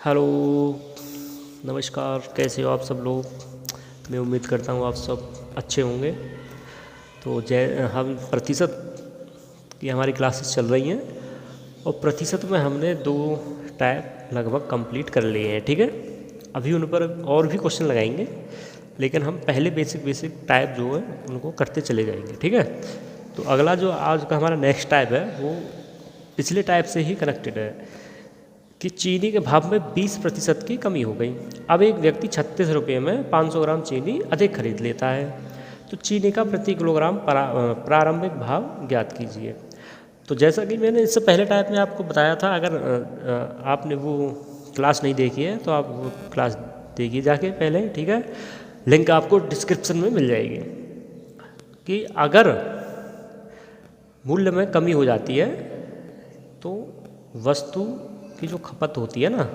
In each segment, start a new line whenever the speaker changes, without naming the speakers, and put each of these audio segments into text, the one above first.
Hello, नमस्कार। कैसे हो आप सब लोग? मैं उम्मीद करता हूँ आप सब अच्छे होंगे। तो हम प्रतिशत की हमारी क्लासेस चल रही हैं और प्रतिशत में हमने 2 टाइप लगभग कंप्लीट कर लिए हैं। ठीक है, अभी उन पर और भी क्वेश्चन लगाएंगे, लेकिन हम पहले बेसिक टाइप जो है उनको करते चले जाएंगे। ठीक है, तो अगला जो आज का हमारा नेक्स्ट टाइप है वो पिछले टाइप से ही कनेक्टेड है कि चीनी के भाव में 20% की कमी हो गई। अब एक व्यक्ति 36 रुपये में 500 ग्राम चीनी अधिक खरीद लेता है, तो चीनी का प्रति किलोग्राम प्रारंभिक भाव ज्ञात कीजिए। तो जैसा कि मैंने इससे पहले टाइप में आपको बताया था, अगर आपने वो क्लास नहीं देखी है तो आप वो क्लास देखिए जाके पहले। ठीक है, लिंक आपको डिस्क्रिप्शन में मिल जाएगी कि अगर मूल्य में कमी हो जाती है तो वस्तु की जो खपत होती है ना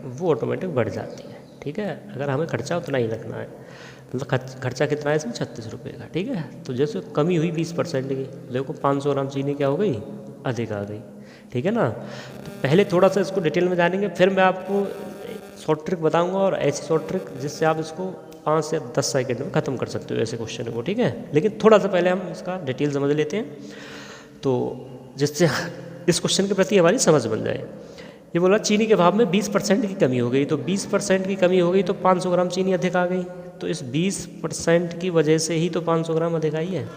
वो ऑटोमेटिक बढ़ जाती है। ठीक है, अगर हमें खर्चा उतना ही रखना है, मतलब खर्चा कितना है इसमें 36 रुपये का। ठीक है, तो जैसे कमी हुई 20% की, देखो 500 ग्राम चीनी क्या हो गई, अधिक आ गई। ठीक है ना, तो पहले थोड़ा सा इसको डिटेल में जानेंगे, फिर मैं आपको शॉर्ट ट्रिक बताऊंगा और ऐसी शॉर्ट ट्रिक जिससे आप इसको 5 से 10 सेकेंड में ख़त्म कर सकते हो ऐसे क्वेश्चन को। ठीक है, लेकिन थोड़ा सा पहले हम इसका डिटेल समझ लेते हैं तो जिससे इस क्वेश्चन के प्रति हमारी समझ बन जाए। ये बोला चीनी के भाव में 20% की कमी हो गई, तो 20% की कमी हो गई तो 500 ग्राम चीनी अधिक आ गई, तो इस 20% की वजह से ही तो 500 ग्राम अधिक आई है।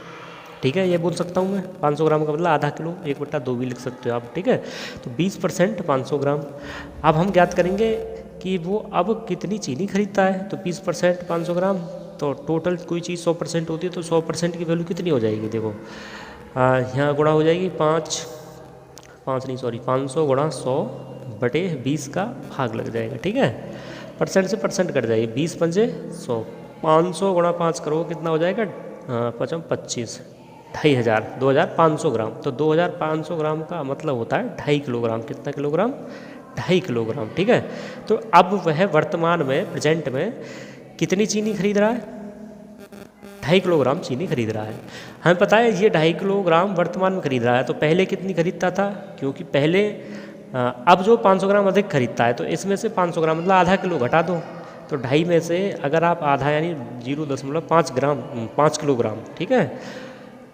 ठीक है, ये बोल सकता हूँ मैं 500 ग्राम का मतलब आधा किलो, 1/2 भी लिख सकते हो आप। ठीक है, तो 20% 500 ग्राम। अब हम ज्ञात करेंगे कि वो अब कितनी चीनी खरीदता है, तो 20% 500 ग्राम, तो टोटल कोई चीज़ 100% होती है तो 100% की वैल्यू कितनी हो जाएगी, देखो यहाँ गुणा हो जाएगी 500 गुणा 100/20 का भाग लग जाएगा। ठीक है, परसेंट से परसेंट कट जाएगी, 20 पंजे 100, 500 गुणा 5 करो कितना हो जाएगा, 25, 2500, 2500 ग्राम। तो 2500 ग्राम का मतलब होता है 2.5 किलोग्राम। कितना किलोग्राम, 2.5 किलोग्राम। ठीक है, तो अब वह वर्तमान में प्रेजेंट में कितनी चीनी खरीद रहा है, 2.5 किलोग्राम चीनी खरीद रहा है। हमें पता है ये 2.5 किलोग्राम वर्तमान में खरीद रहा है, तो पहले कितनी खरीदता था, क्योंकि पहले अब जो 500 ग्राम अधिक खरीदता है तो इसमें से 500 ग्राम मतलब आधा किलो घटा दो, तो 2.5 में से अगर आप आधा यानी 0.5 ग्राम 5 किलोग्राम, ठीक है,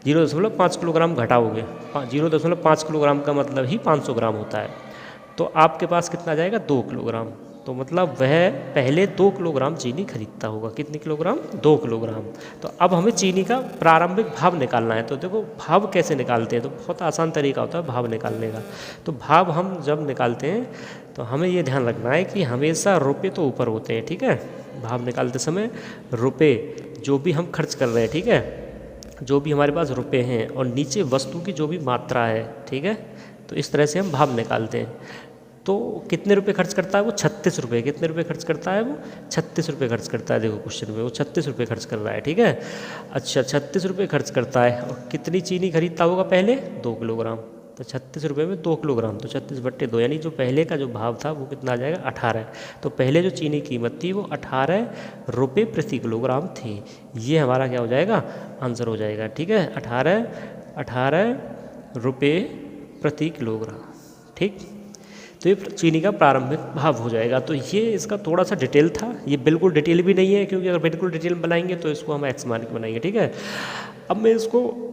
0.5 किलोग्राम घटाओगे, 0.5 किलोग्राम का मतलब ही 500 ग्राम होता है, तो आपके पास कितना जाएगा 2 किलोग्राम। तो मतलब वह पहले 2 किलोग्राम चीनी खरीदता होगा। कितनी किलोग्राम, 2 किलोग्राम। तो अब हमें चीनी का प्रारंभिक भाव निकालना है। तो देखो भाव कैसे निकालते हैं, तो बहुत आसान तरीका होता है भाव निकालने का। तो भाव हम जब निकालते हैं तो हमें ये ध्यान रखना है कि हमेशा रुपये तो ऊपर होते हैं। ठीक है, भाव निकालते समय रुपये जो भी हम खर्च कर रहे हैं, ठीक है, जो भी हमारे पास रुपये हैं और नीचे वस्तु की जो भी मात्रा है, ठीक है, तो इस तरह से हम भाव निकालते हैं। तो कितने रुपए खर्च करता है वो, 36 रुपये। कितने रुपए खर्च करता है वो, 36 रुपये खर्च करता है। देखो क्वेश्चन में वो 36 रुपये खर्च कर रहा है। ठीक है, अच्छा 36 रुपये खर्च करता है और कितनी चीनी खरीदता होगा पहले, 2 किलोग्राम। तो 36 रुपये में 2 किलोग्राम, तो 36/2, यानी जो पहले का जो भाव था वो कितना आ जाएगा, 18। तो पहले जो चीनी की कीमत थी वो 18 रुपये प्रति किलोग्राम थी। ये हमारा क्या हो जाएगा, आंसर हो जाएगा। ठीक है, 18 रुपये प्रति किलोग्राम। ठीक, तो ये चीनी का प्रारंभिक भाव हो जाएगा। तो ये इसका थोड़ा सा डिटेल था, ये बिल्कुल डिटेल भी नहीं है, क्योंकि अगर बिल्कुल डिटेल बनाएंगे तो इसको हम एक्स मान के बनाएंगे। ठीक है, अब मैं इसको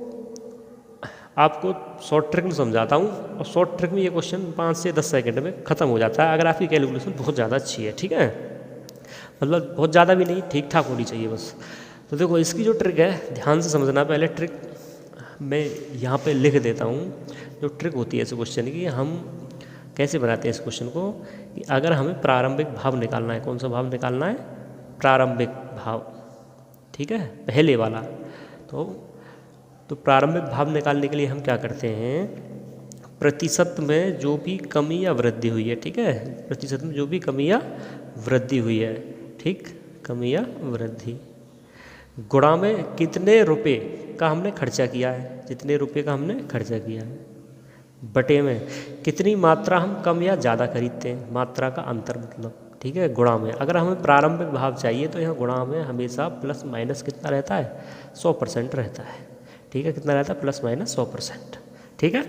आपको शॉर्ट ट्रिक में समझाता हूँ, और शॉर्ट ट्रिक में ये क्वेश्चन 5 से 10 सेकंड में ख़त्म हो जाता है, अगर आपकी कैलकुलेशन बहुत ज़्यादा अच्छी है। ठीक है, मतलब बहुत ज़्यादा भी नहीं, ठीक ठाक होनी चाहिए बस। तो देखो इसकी जो ट्रिक है ध्यान से समझना। पहले ट्रिक मैं यहाँ पे लिख देता हूँ। जो ट्रिक होती है इस क्वेश्चन की, हम कैसे बनाते हैं इस क्वेश्चन को, कि अगर हमें प्रारंभिक भाव निकालना है, कौन सा भाव निकालना है, प्रारंभिक भाव। ठीक है, पहले वाला। तो प्रारंभिक भाव निकालने के लिए हम क्या करते हैं, प्रतिशत में जो भी कमी या वृद्धि हुई है, ठीक है, प्रतिशत में जो भी कमी या वृद्धि हुई है, ठीक, कमी या वृद्धि, गुणा में कितने रुपए का हमने खर्चा किया है, जितने रुपए का हमने खर्चा किया है, बटे में कितनी मात्रा हम कम या ज़्यादा खरीदते हैं, मात्रा का अंतर मतलब। ठीक है, गुणा में अगर हमें प्रारंभिक भाव चाहिए तो यहाँ गुणा में हमेशा प्लस माइनस कितना रहता है, 100% रहता है। ठीक है, कितना रहता है, प्लस माइनस 100%। ठीक है,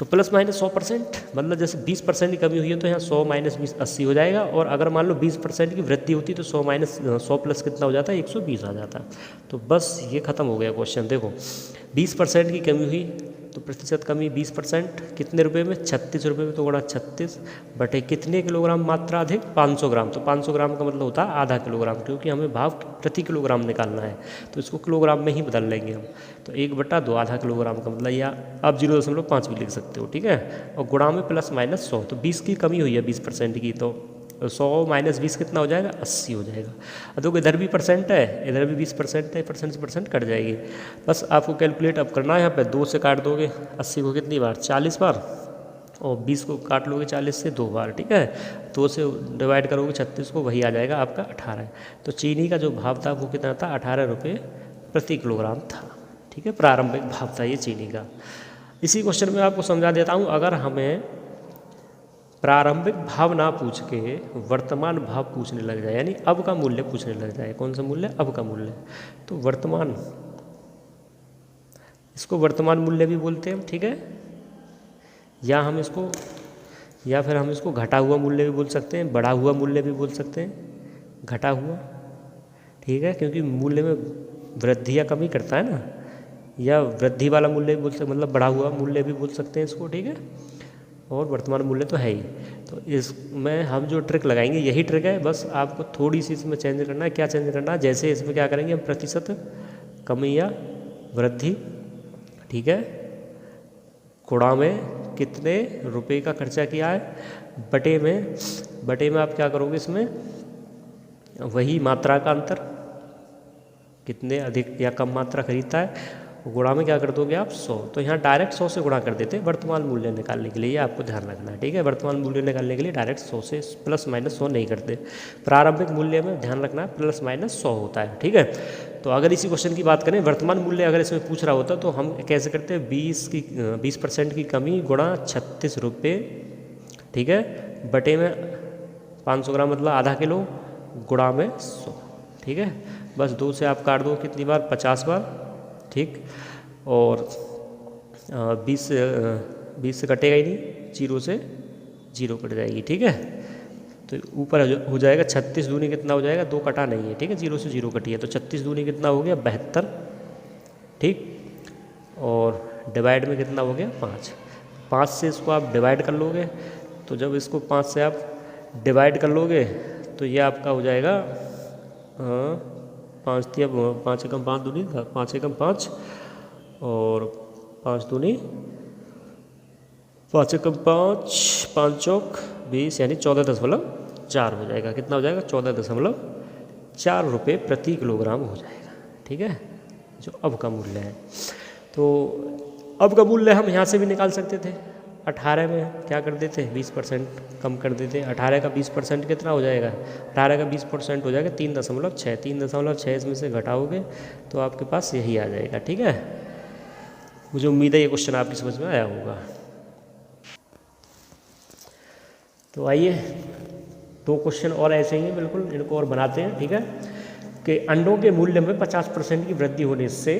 तो प्लस माइनस 100%, मतलब जैसे 20% की कमी हुई है तो यहाँ 100 माइनस 20 80 हो जाएगा, और अगर मान लो 20% की वृद्धि होती तो 100 माइनस 100 प्लस कितना हो जाता है, 120 आ जाता। तो बस ये खत्म हो गया क्वेश्चन। देखो 20% की कमी हुई तो प्रतिशत कमी 20% कितने रुपए में, 36 रुपये में, तो गुणा 36 बटे कितने किलोग्राम मात्रा अधिक, 500 ग्राम। तो 500 ग्राम का मतलब होता है आधा किलोग्राम, क्योंकि हमें भाव प्रति किलोग्राम निकालना है तो इसको किलोग्राम में ही बदल लेंगे हम। तो 1/2 आधा किलोग्राम का मतलब, या आप 0.5 भी लिख सकते हो, ठीक है। और गुणा में प्लस माइनस 100, तो 20 की कमी हुई है 20% की, तो 100 माइनस 20 कितना हो जाएगा, 80 हो जाएगा। अब देखो इधर भी परसेंट है, इधर भी 20% है, परसेंट से परसेंट कट जाएगी। बस आपको कैलकुलेट अब करना है, यहाँ पे 2 से काट दोगे 80 को कितनी बार, 40 बार, और 20 को काट लोगे 40 से 2 बार, ठीक है। 2 से डिवाइड करोगे 36 को, वही आ जाएगा आपका 18। तो चीनी का जो भाव था वो कितना था, 18 रुपये प्रति किलोग्राम था, ठीक है। प्रारंभिक भाव था ये चीनी का। इसी क्वेश्चन में आपको समझा देता हूँ, अगर हमें प्रारंभिक भाव ना पूछ के वर्तमान भाव पूछने लग जाए, यानी अब का मूल्य पूछने लग जाए, कौन सा मूल्य, अब का मूल्य, तो वर्तमान, इसको वर्तमान मूल्य भी बोलते हैं, ठीक है। या हम इसको, या फिर हम इसको घटा हुआ मूल्य भी बोल सकते हैं, बढ़ा हुआ मूल्य भी बोल सकते हैं, घटा हुआ, ठीक है, क्योंकि मूल्य में वृद्धि या कमी करता है ना। या वृद्धि वाला मूल्य भी बोल सकते, मतलब बढ़ा हुआ मूल्य भी बोल सकते हैं इसको, ठीक है। और वर्तमान मूल्य तो है ही। तो इसमें हम जो ट्रिक लगाएंगे यही ट्रिक है, बस आपको थोड़ी सी इसमें चेंज करना है। क्या चेंज करना है, जैसे इसमें क्या करेंगे हम, प्रतिशत कमी या वृद्धि, ठीक है, गुणा में कितने रुपए का खर्चा किया है, बटे में आप क्या करोगे, इसमें वही मात्रा का अंतर, कितने अधिक या कम मात्रा खरीदता है, गुणा में क्या कर दोगे आप, 100। तो यहाँ डायरेक्ट 100 से गुणा कर देते हैं वर्तमान मूल्य निकालने के लिए, ये आपको ध्यान रखना है, ठीक है। वर्तमान मूल्य निकालने के लिए डायरेक्ट 100 से प्लस माइनस 100 नहीं करते। प्रारंभिक मूल्य में ध्यान रखना है प्लस माइनस 100 होता है, ठीक है। तो अगर इसी क्वेश्चन की बात करें, वर्तमान मूल्य अगर इसमें पूछ रहा होता तो हम कैसे करते हैं, 20% की कमी गुणा 36 रुपये, ठीक है, बटे में 500 ग्राम मतलब आधा किलो, गुणा में 100, ठीक है। बस 2 से आप काट दो कितनी बार, 50 बार, ठीक। और 20 से कटेगा ही नहीं, 0 से 0 कट जाएगी, ठीक है। तो ऊपर हो जाएगा 36 दूनी कितना हो जाएगा, 2 कटा नहीं है, ठीक है, 0 से 0 कटी है, तो 36 दूनी कितना हो गया, 72, ठीक। और डिवाइड में कितना हो गया, 5 से इसको आप डिवाइड कर लोगे, तो जब इसको 5 से आप डिवाइड कर लोगे तो ये आपका हो जाएगा 5 एकम 5 दूनी, 5 एकम 5, और 5 दूनी 5 एकम 5, 5 चौक 20, यानी 14.4 हो जाएगा। कितना हो जाएगा, 14.4 रुपये प्रति किलोग्राम हो जाएगा, ठीक है, जो अब का मूल्य है। तो अब का मूल्य हम यहाँ से भी निकाल सकते थे, 18 में क्या कर देते, 20% कम कर देते। 18 का 20% कितना हो जाएगा, 18 का 20% हो जाएगा 3.6, 3.6 इसमें से घटाओगे तो आपके पास यही आ जाएगा, ठीक है। मुझे उम्मीद है ये क्वेश्चन आपकी समझ में आया होगा। तो आइए 2 क्वेश्चन और ऐसे ही हैं बिल्कुल, इनको और बनाते हैं, ठीक है। कि अंडों के मूल्य में 50% की वृद्धि होने से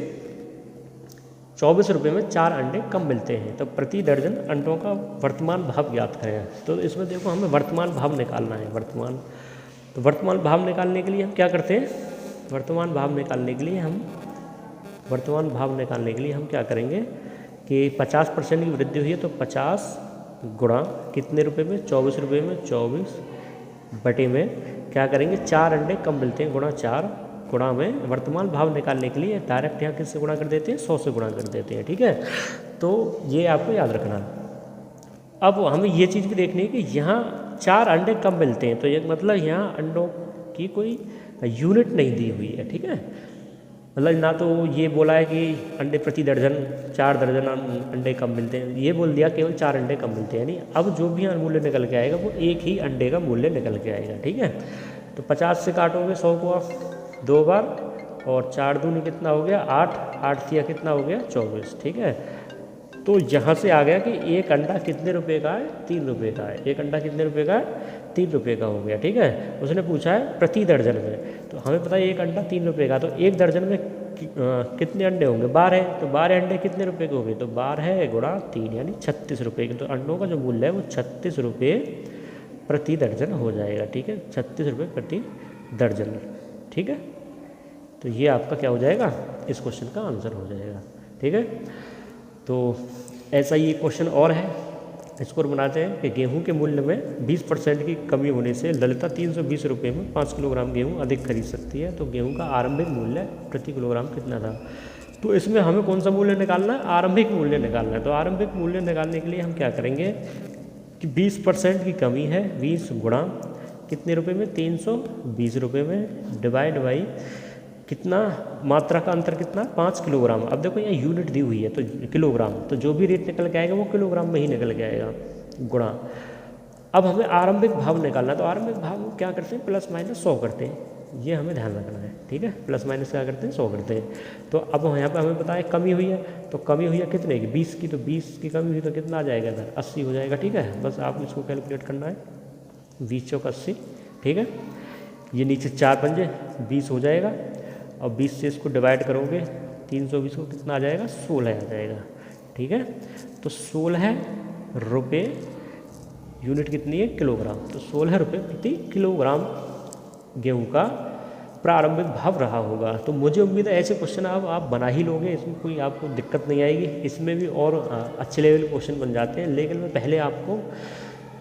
24 रुपये में 4 अंडे कम मिलते हैं, तो प्रति दर्जन अंडों का वर्तमान भाव ज्ञात करें। तो इसमें देखो हमें वर्तमान भाव निकालना है, तो वर्तमान भाव निकालने के लिए हम क्या करते हैं, वर्तमान भाव निकालने के लिए हम क्या करेंगे कि 50% की वृद्धि हुई है, तो 50 गुणा कितने रुपए में, 24 रुपये में, 24 बटे में क्या करेंगे, 4 अंडे कम मिलते हैं, गुणा 4, गुणा में वर्तमान भाव निकालने के लिए डायरेक्ट यहाँ किससे गुणा कर देते हैं, 100 से गुणा कर देते हैं, ठीक है। तो ये आपको याद रखना है। अब हमें ये चीज़ भी देखनी है कि यहाँ 4 अंडे कम मिलते हैं, तो ये मतलब यहाँ अंडों की कोई यूनिट नहीं दी हुई है, ठीक है। मतलब ना तो ये बोला है कि अंडे प्रति दर्जन 4 दर्जन अंडे कम मिलते हैं, ये बोल दिया केवल 4 अंडे कम मिलते हैं। यानी अब जो भी मूल्य निकल के आएगा वो एक ही अंडे का मूल्य निकल के आएगा, ठीक है। तो 50 से काटोगे 100 को आप 2 बार, और 4 दूनी कितना हो गया, 8, 8 तिया कितना हो गया, 24, ठीक है। तो यहाँ से आ गया कि एक अंडा कितने रुपए का है, 3 रुपये का है। एक अंडा कितने रुपए का है, 3 रुपये का हो गया, ठीक है। उसने पूछा है प्रति दर्जन में, तो हमें पता है एक अंडा 3 रुपये का, तो एक दर्जन में कितने अंडे होंगे, 12, तो 12 अंडे कितने रुपए के हो गए, तो 12 गुणा 3 यानी 36 रुपये के। तो अंडों का जो मूल्य है वो 36 रुपये प्रति दर्जन हो जाएगा। ठीक है, 36 रुपये प्रति दर्जन। ठीक है, तो ये आपका क्या हो जाएगा, इस क्वेश्चन का आंसर हो जाएगा। ठीक है, तो ऐसा ही एक क्वेश्चन और है, इसको बनाते हैं कि गेहूं के मूल्य में 20% की कमी होने से ललिता 320 रुपये में 5 किलोग्राम गेहूं अधिक खरीद सकती है, तो गेहूं का आरंभिक मूल्य प्रति किलोग्राम कितना था। तो इसमें हमें कौन सा मूल्य निकालना है, आरंभिक मूल्य निकालना है। तो आरंभिक मूल्य निकालने के लिए हम क्या करेंगे कि 20% की कमी है, 20 गुणा कितने रुपये में, 320 रुपये में, डिवाइड बाई कितना, मात्रा का अंतर कितना, 5 किलोग्राम। अब देखो यहाँ यूनिट दी हुई है तो किलोग्राम, तो जो भी रेट निकल के आएगा वो किलोग्राम में ही निकल के आएगा, गुणा। अब हमें आरंभिक भाव निकालना है, तो आरंभिक भाव क्या करते हैं, प्लस माइनस 100 करते हैं, ये हमें ध्यान रखना है। ठीक है, प्लस माइनस क्या करते हैं, 100 करते हैं। तो अब यहाँ पे हमें पता है कमी हुई है, तो कमी हुई है कितने की, 20 की, तो 20 की कमी हुई तो कितना आ जाएगा इधर, 80 हो जाएगा। ठीक है, बस आप इसको कैलकुलेट करना है, 20 चौक 80। ठीक है, ये नीचे 4 पंजे 20 हो जाएगा, और 20 से इसको डिवाइड करोगे 320 को कितना आ जाएगा, 16 आ जाएगा। ठीक है, तो 16 रुपये, यूनिट कितनी है, किलोग्राम, तो 16 रुपये प्रति किलोग्राम गेहूं का प्रारंभिक भाव रहा होगा। तो मुझे उम्मीद है ऐसे क्वेश्चन आप बना ही लोगे, इसमें कोई आपको दिक्कत नहीं आएगी। इसमें भी और अच्छे लेवल क्वेश्चन बन जाते हैं, लेकिन मैं पहले आपको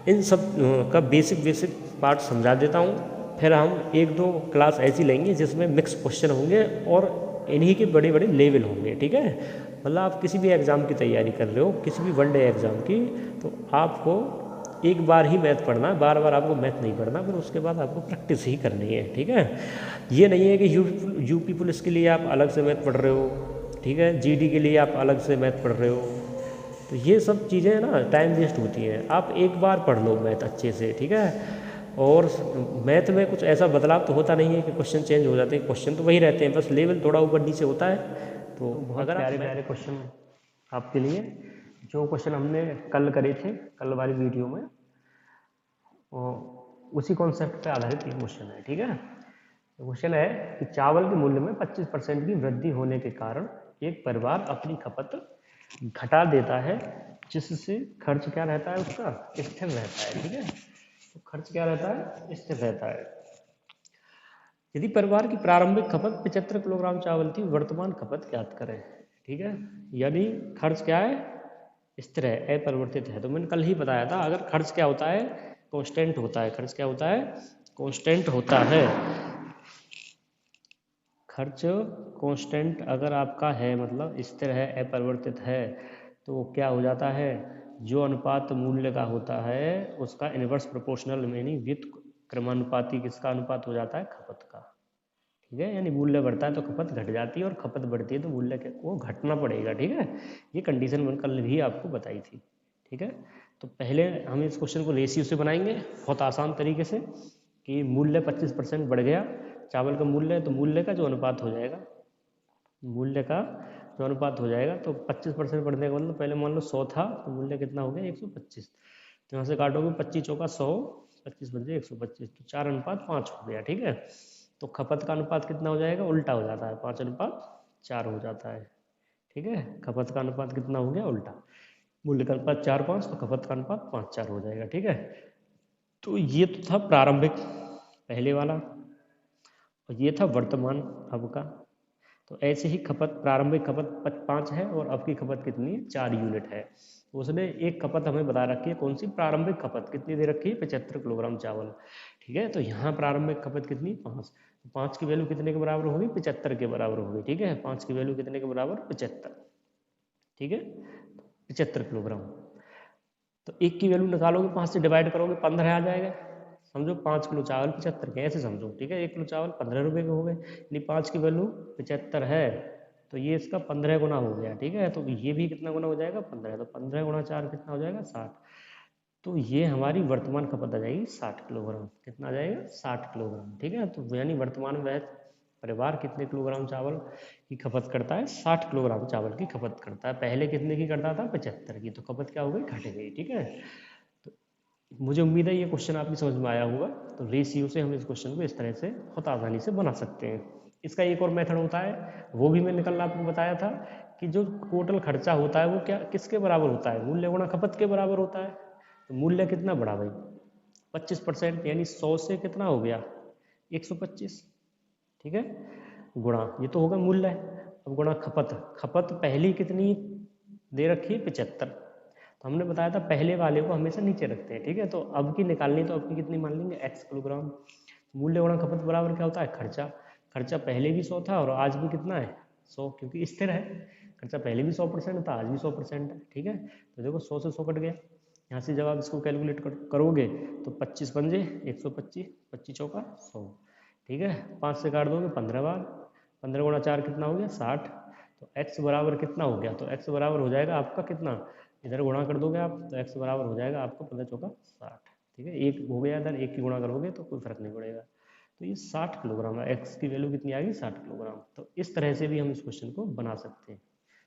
इन सब का बेसिक पार्ट समझा देता हूँ, फिर हम 1-2 क्लास ऐसी लेंगे जिसमें मिक्स क्वेश्चन होंगे और इन्हीं के बड़े बड़े लेवल होंगे। ठीक है, मतलब आप किसी भी एग्ज़ाम की तैयारी कर रहे हो, किसी भी वनडे एग्ज़ाम की, तो आपको एक बार ही मैथ पढ़ना है, बार बार आपको मैथ नहीं पढ़ना, फिर उसके बाद आपको प्रैक्टिस ही करनी है। ठीक है, ये नहीं है कि यूपी पुलिस के लिए आप अलग से मैथ पढ़ रहे हो, ठीक है, जीडी के लिए आप अलग से मैथ पढ़ रहे हो, तो ये सब चीज़ें ना टाइम वेस्ट होती हैं। आप एक बार पढ़ लो मैथ अच्छे से। ठीक है, और मैथ में कुछ ऐसा बदलाव तो होता नहीं है कि क्वेश्चन चेंज हो जाते हैं, क्वेश्चन तो वही रहते हैं, बस लेवल थोड़ा ऊपर नीचे होता है। तो बहुत प्यारे प्यारे क्वेश्चन आपके लिए, जो क्वेश्चन हमने कल करे थे, कल वाली वीडियो में, उसी कॉन्सेप्ट पे आधारित ये क्वेश्चन है। ठीक है, क्वेश्चन है कि चावल के मूल्य में 25% की वृद्धि होने के कारण एक परिवार अपनी खपत घटा देता है, जिससे खर्च क्या रहता है, उसका स्थिर रहता है। ठीक है, तो खर्च क्या रहता है, स्थिर रहता है। यदि परिवार की प्रारंभिक खपत 75 किलोग्राम चावल थी, वर्तमान खपत ज्ञात करें। ठीक है, यानी खर्च क्या है, स्थिर है, अपरिवर्तित है। तो मैंने कल ही बताया था, अगर खर्च क्या होता है, कांस्टेंट होता है। खर्च क्या होता है, कांस्टेंट होता है। खर्च कांस्टेंट अगर आपका है, मतलब स्थिर है, अपरिवर्तित है, तो क्या हो जाता है, जो अनुपात मूल्य का होता है उसका इनवर्स प्रोपोर्शनल, यानी व्युत्क्रमानुपाती किसका अनुपात हो जाता है, खपत का। ठीक है, यानी मूल्य बढ़ता है तो खपत घट जाती है, और खपत बढ़ती है तो मूल्य को घटना पड़ेगा। ठीक है, ये कंडीशन मैंने कल भी आपको बताई थी। ठीक है, तो पहले हम इस क्वेश्चन को रेशियो से बनाएंगे बहुत आसान तरीके से, कि मूल्य 25% बढ़ गया, चावल का मूल्य है, तो मूल्य का जो अनुपात हो जाएगा, मूल्य का जो अनुपात हो जाएगा, तो 25% बढ़ने का मतलब, पहले मान लो 100 था, तो मूल्य कितना हो गया, 125। तो यहाँ से काटोगे 25 चौका 100, 25 बचे 125, तो 4:5 हो गया। ठीक है, तो खपत का अनुपात कितना हो जाएगा, उल्टा हो जाता है, 5:4 हो जाता है। ठीक है, खपत का अनुपात कितना हो गया, उल्टा, मूल्य का अनुपात 4:5, तो खपत का अनुपात 5:4 हो जाएगा। ठीक है, तो ये तो था प्रारंभिक पहले वाला, और ये था वर्तमान अब का। तो ऐसे ही खपत, प्रारंभिक खपत 5 है और अब की खपत कितनी है, 4 यूनिट है। तो उसने एक खपत हमें बता रखी है, कौन सी, प्रारंभिक खपत कितनी दे रखी है, 75 किलोग्राम चावल। ठीक है, तो यहाँ प्रारंभिक खपत कितनी, 5, तो 5 की वैल्यू कितने के बराबर होगी, 75 के बराबर होगी। ठीक है, 5 की वैल्यू कितने के बराबर, 75। ठीक है, 75 किलोग्राम। तो 1 की वैल्यू निकालोगे, 5 से डिवाइड करोगे, 15 आ जाएगा। समझो 5 किलो चावल 75 के, ऐसे समझो। ठीक है, 1 किलो चावल 15 रुपये के हो गए, यानी 5 की वैल्यू 75 है, तो ये इसका 15 गुना हो गया। ठीक है, तो ये भी कितना गुना हो जाएगा, 15, तो 15 गुणा 4 कितना हो जाएगा, 60। तो ये हमारी वर्तमान खपत आ जाएगी 60 किलोग्राम। कितना आ जाएगा, 60 किलोग्राम। ठीक है, तो यानी वर्तमान में परिवार कितने किलोग्राम चावल की खपत करता है, 60 किलोग्राम चावल की खपत करता है। पहले कितने की करता था, 75 की, तो खपत क्या हो गई, घट गई। ठीक है, तो मुझे उम्मीद है ये क्वेश्चन आपकी समझ में आया होगा। तो रेशियो से हम इस क्वेश्चन को इस तरह से बहुत आसानी से बना सकते हैं। इसका एक और मेथड होता है, वो भी मैंने कल आपको बताया था कि जो टोटल खर्चा होता है वो क्या किसके बराबर होता है, मूल्य गुणा खपत के बराबर होता है। तो मूल्य कितना बढ़ा भाई 25%, यानी 100 से कितना हो गया 125, ठीक है, गुणा ये तो होगा मूल्य। अब गुणा खपत, खपत पहली कितनी दे रखी है 75, तो हमने बताया था पहले वाले को हमेशा नीचे रखते हैं, ठीक है। तो अब की निकालनी, तो अब की कितनी मान लेंगे x किलोग्राम। मूल्य गुणा खपत बराबर क्या होता है खर्चा, खर्चा पहले भी 100 था और आज भी कितना है 100, क्योंकि स्थिर है। खर्चा पहले भी 100% था, आज भी 100% है, ठीक है। तो देखो 100 से 100 कट गया, यहाँ से जब आप इसको कैलकुलेट करोगे तो 25 पंजे 125, 25 चौका 100, ठीक है। 5 से काट दोगे 15 बार, 15 गुणा 4 कितना हो गया 60। तो x बराबर कितना हो गया, तो x बराबर हो जाएगा आपका कितना, इधर गुणा कर दोगे आप तो x बराबर हो जाएगा आपको 15 चौका 60, ठीक है। एक हो गया इधर, एक की गुणा करोगे तो कोई फर्क नहीं पड़ेगा। तो ये 60 किलोग्राम है, x की वैल्यू कितनी आ गई 60 किलोग्राम। तो इस तरह से भी हम इस क्वेश्चन को बना सकते हैं,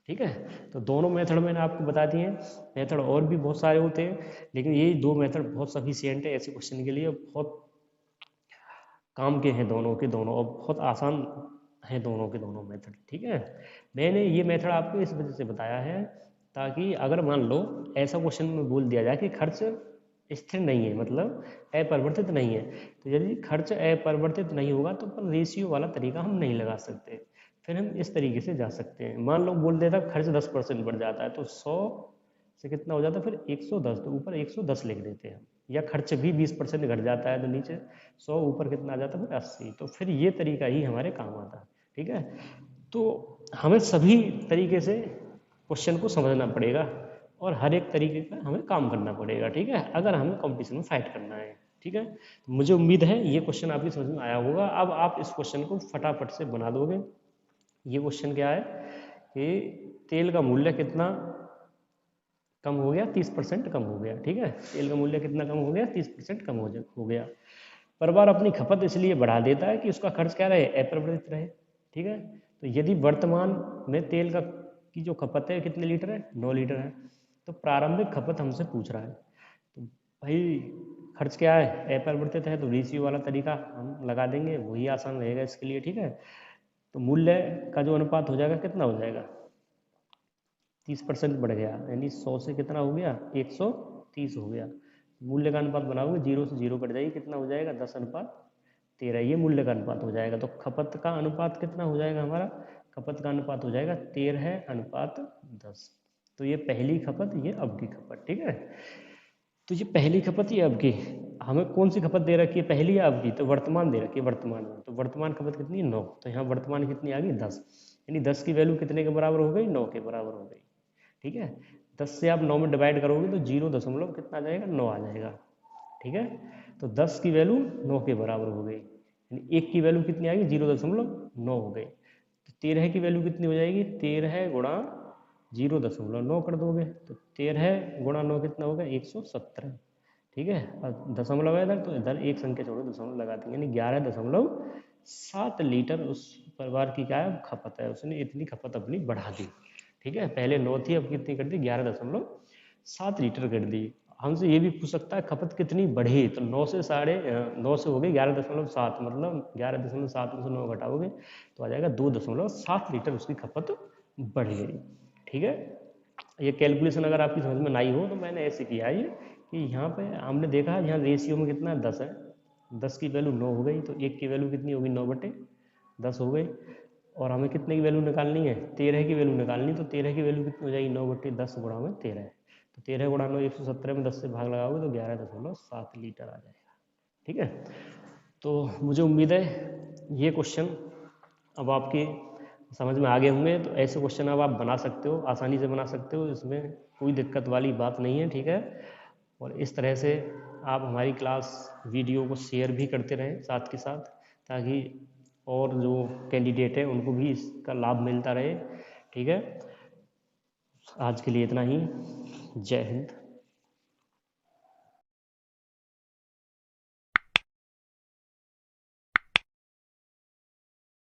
ठीक है। तो दोनों मेथड मैंने आपको बता दिए हैं, मेथड और भी बहुत सारे होते हैं, लेकिन ये दो मेथड बहुत सफिशियंट है ऐसे क्वेश्चन के लिए, बहुत काम के हैं दोनों के दोनों, और बहुत आसान है दोनों के दोनों मेथड, ठीक है। मैंने ये मेथड आपको इस वजह से बताया है ताकि अगर मान लो ऐसा क्वेश्चन में बोल दिया जाए कि खर्च स्थिर नहीं है, मतलब अपरिवर्तित नहीं है, तो यदि खर्च अपरिवर्तित नहीं होगा तो पर रेशियो वाला तरीका हम नहीं लगा सकते, फिर हम इस तरीके से जा सकते हैं। मान लो बोल देता खर्च 10% बढ़ जाता है तो 100 से कितना हो जाता है फिर 110, तो ऊपर 110 लिख देते हैं। या खर्च भी 20% घट जाता है तो नीचे 100, ऊपर कितना आ जाता है फिर 80, तो फिर ये तरीका ही हमारे काम आता है, ठीक है। तो हमें सभी तरीके से क्वेश्चन को समझना पड़ेगा और हर एक तरीके का हमें काम करना पड़ेगा, ठीक है, अगर हमें कंपटीशन में फाइट करना है, ठीक है। तो मुझे उम्मीद है ये क्वेश्चन आपकी समझ में आया होगा। अब आप इस क्वेश्चन को फटाफट से बना दोगे। ये क्वेश्चन क्या है कि तेल का मूल्य कितना कम हो गया, 30% कम हो गया, ठीक है। तेल का मूल्य कितना कम हो गया, 30% कम हो गया। परिवार अपनी खपत इसलिए बढ़ा देता है कि उसका खर्च क्या रहे, अपरिवर्तित रहे, ठीक है। तो यदि वर्तमान में तेल का की जो खपत है कितने लीटर है, 9 लीटर है, तो प्रारंभिक खपत हमसे पूछ रहा है, तो भाई खर्च क्या है अपरिवर्तित है, तो रेशियो वाला तरीका हम लगा देंगे, वही आसान रहेगा इसके लिए, ठीक है। तो मूल्य का जो अनुपात हो जाएगा कितना हो जाएगा 30% बढ़ गया, यानी 100 से कितना हो गया 130 हो गया। मूल्य का अनुपात बनाओगे 0 से 0 कट जाएगी, कितना हो जाएगा 10:13, ये मूल्य का अनुपात हो जाएगा। तो खपत का अनुपात कितना हो जाएगा हमारा, खपत का अनुपात हो जाएगा 13:10। तो ये पहली खपत, ये अब की खपत, ठीक है। तो ये पहली खपत, ये अब की, हमें कौन सी खपत दे रखी है पहली या अब की, तो वर्तमान दे रखी है वर्तमान में। तो वर्तमान खपत कितनी है 9, तो यहाँ वर्तमान कितनी आ गई 10, यानी 10 की वैल्यू कितने के बराबर हो गई 9 के बराबर हो गई, ठीक है। 10 से आप 9 में डिवाइड करोगे तो 0 दशमलव कितना आ जाएगा 9 आ जाएगा, ठीक है। तो 10 की वैल्यू 9 के बराबर हो गई, यानी 1 की वैल्यू कितनी आ गई 0.9 हो गई। तो 13 की वैल्यू कितनी हो जाएगी, 13 गुणा 0.9 कर दोगे तो 13 गुणा 9 कितना होगा 117, ठीक है। और दशमलव है इधर, तो इधर एक संख्या छोड़ो दशमलव लगा देंगे, यानी 11.7 लीटर उस परिवार की क्या है खपत है, उसने इतनी खपत अपनी बढ़ा दी, ठीक है। पहले 9 थी, अब कितनी कर दी 11.7 लीटर कर दी। हमसे ये भी पूछ सकता है खपत कितनी बढ़ी, तो 9 से 9.5 से हो गई 11.7, मतलब 11.7 में से 9 घटाओगे तो आ जाएगा 2.7 लीटर उसकी खपत बढ़ गई, ठीक है। ये कैलकुलेशन अगर आपकी समझ में नहीं हो तो मैंने ऐसे किया है कि यहाँ पे हमने देखा यहाँ रेशियो में कितना 10 है, 10 की वैल्यू 9 हो गई, तो 1 की वैल्यू कितनी होगी 9/10 हो गई, और हमें कितने की वैल्यू निकालनी है 13 की वैल्यू निकालनी, तो 13 की वैल्यू कितनी हो जाएगी 9/10 गुणा में 13, तो 13 गुणा 9 117 में 10 से भाग लगाओगे तो 11.7 लीटर आ जाएगा, ठीक है। तो मुझे उम्मीद है ये क्वेश्चन अब आपके समझ में आ गए होंगे। तो ऐसे क्वेश्चन अब आप बना सकते हो, आसानी से बना सकते हो, इसमें कोई दिक्कत वाली बात नहीं है, ठीक है। और इस तरह से आप हमारी क्लास वीडियो को शेयर भी करते रहें साथ के साथ, ताकि और जो कैंडिडेट है उनको भी इसका लाभ मिलता रहे, ठीक है। आज के लिए इतना ही, जय हिंद।